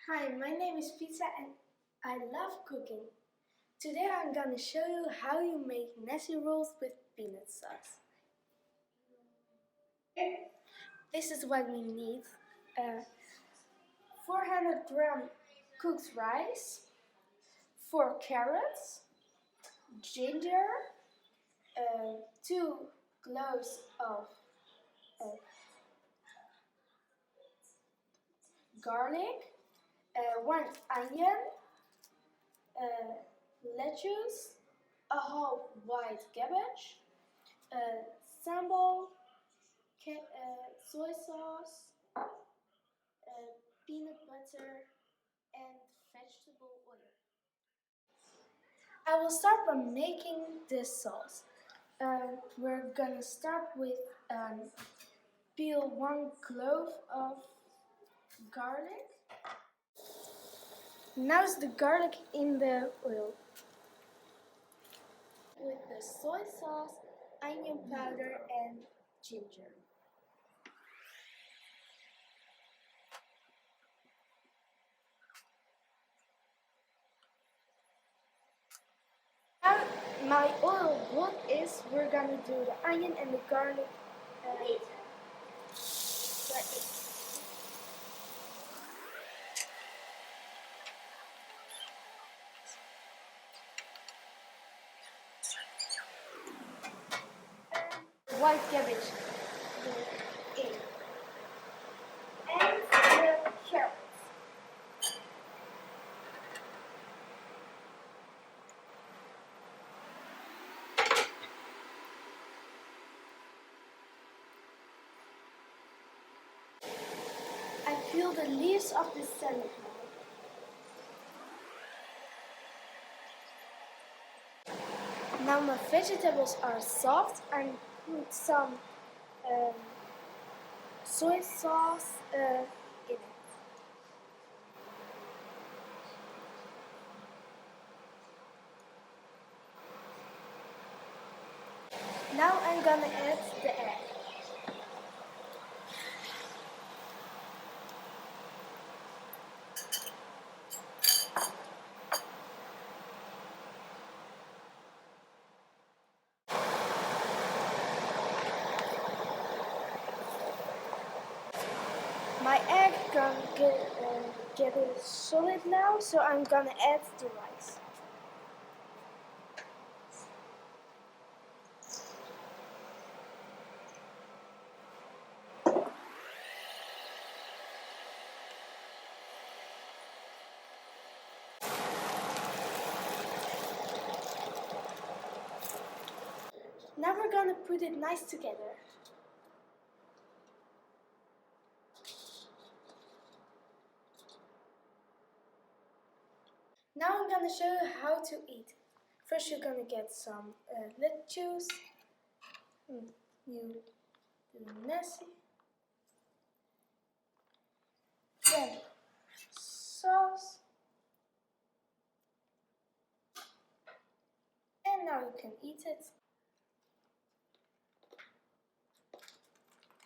Hi, my name is Pizza and I love cooking. Today I'm gonna show you how you make nasi rolls with peanut sauce. This is what we need. 400 gram cooked rice, 4 carrots, ginger, 2 cloves of garlic, 1 onion, lettuce, a whole white cabbage, sambal, soy sauce, peanut butter, and vegetable oil. I will start by making this sauce. We're gonna start with peel 1 clove of garlic. Now the garlic in the oil. With the soy sauce, onion powder, and ginger. Now my oil hot is, we're gonna do the onion and the garlic. White cabbage in. And the carrots. I peel the leaves of the salad now. Now my vegetables are soft, I put some soy sauce in it. Now I'm gonna add the egg. My egg gonna get it solid now, so I'm gonna add the rice. Now we're gonna put it nice together. Now I'm gonna show you how to eat. First you're gonna get some lettuce. You do nasi. Then sauce. And now you can eat it.